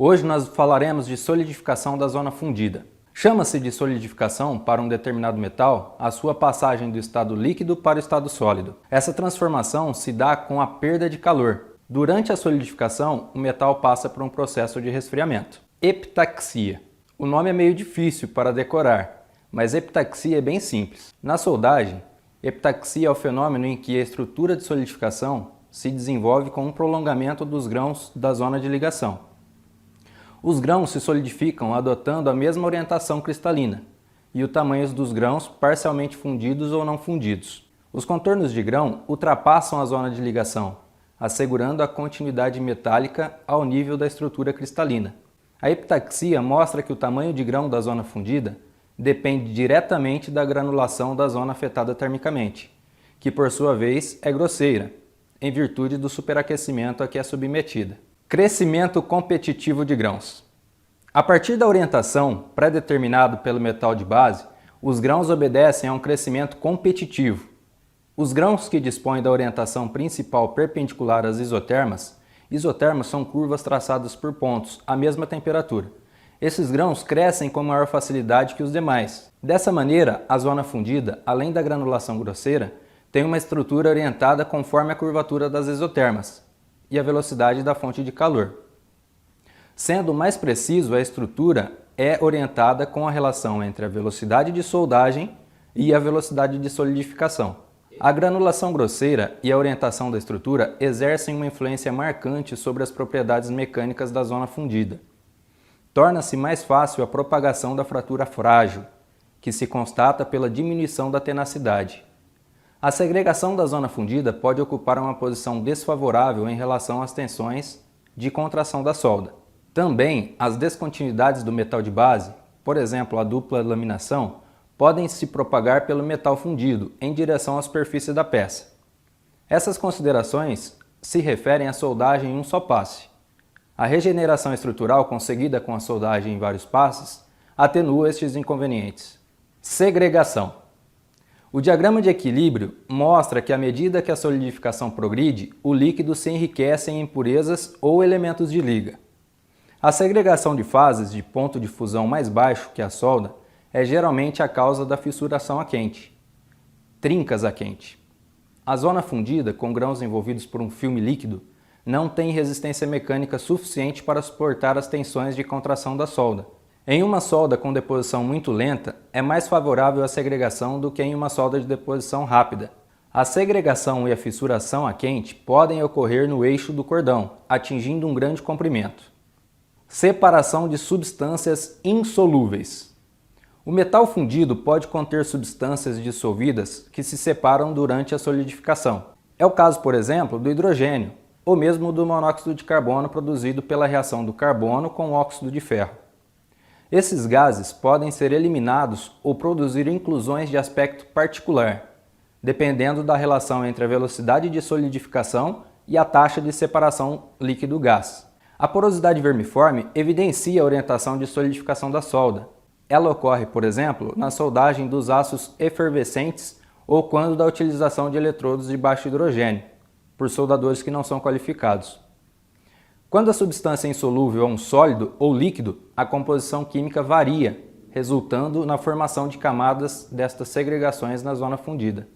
Hoje nós falaremos de solidificação da zona fundida. Chama-se de solidificação para um determinado metal a sua passagem do estado líquido para o estado sólido. Essa transformação se dá com a perda de calor. Durante a solidificação, o metal passa por um processo de resfriamento. Epitaxia. O nome é meio difícil para decorar, mas epitaxia é bem simples. Na soldagem, epitaxia é o fenômeno em que a estrutura de solidificação se desenvolve com um prolongamento dos grãos da zona de ligação. Os grãos se solidificam adotando a mesma orientação cristalina e o tamanho dos grãos parcialmente fundidos ou não fundidos. Os contornos de grão ultrapassam a zona de ligação, assegurando a continuidade metálica ao nível da estrutura cristalina. A epitaxia mostra que o tamanho de grão da zona fundida depende diretamente da granulação da zona afetada termicamente, que por sua vez é grosseira, em virtude do superaquecimento a que é submetida. Crescimento competitivo de grãos. A partir da orientação pré-determinada pelo metal de base, os grãos obedecem a um crescimento competitivo. Os grãos que dispõem da orientação principal perpendicular às isotermas são curvas traçadas por pontos à mesma temperatura. Esses grãos crescem com maior facilidade que os demais. Dessa maneira, a zona fundida, além da granulação grosseira, tem uma estrutura orientada conforme a curvatura das isotermas e a velocidade da fonte de calor. Sendo mais preciso, a estrutura é orientada com a relação entre a velocidade de soldagem e a velocidade de solidificação. A granulação grosseira e a orientação da estrutura exercem uma influência marcante sobre as propriedades mecânicas da zona fundida. Torna-se mais fácil a propagação da fratura frágil, que se constata pela diminuição da tenacidade. A segregação da zona fundida pode ocupar uma posição desfavorável em relação às tensões de contração da solda. Também, as descontinuidades do metal de base, por exemplo, a dupla laminação, podem se propagar pelo metal fundido em direção à superfície da peça. Essas considerações se referem à soldagem em um só passe. A regeneração estrutural conseguida com a soldagem em vários passes atenua estes inconvenientes. Segregação. O diagrama de equilíbrio mostra que à medida que a solidificação progride, o líquido se enriquece em impurezas ou elementos de liga. A segregação de fases de ponto de fusão mais baixo que a solda é geralmente a causa da fissuração a quente, trincas a quente. A zona fundida, com grãos envolvidos por um filme líquido, não tem resistência mecânica suficiente para suportar as tensões de contração da solda. Em uma solda com deposição muito lenta, é mais favorável a segregação do que em uma solda de deposição rápida. A segregação e a fissuração a quente podem ocorrer no eixo do cordão, atingindo um grande comprimento. Separação de substâncias insolúveis. O metal fundido pode conter substâncias dissolvidas que se separam durante a solidificação. É o caso, por exemplo, do hidrogênio, ou mesmo do monóxido de carbono produzido pela reação do carbono com o óxido de ferro. Esses gases podem ser eliminados ou produzir inclusões de aspecto particular, dependendo da relação entre a velocidade de solidificação e a taxa de separação líquido-gás. A porosidade vermiforme evidencia a orientação de solidificação da solda. Ela ocorre, por exemplo, na soldagem dos aços efervescentes ou quando da utilização de eletrodos de baixo hidrogênio, por soldadores que não são qualificados. Quando a substância é insolúvel a um sólido ou líquido, a composição química varia, resultando na formação de camadas destas segregações na zona fundida.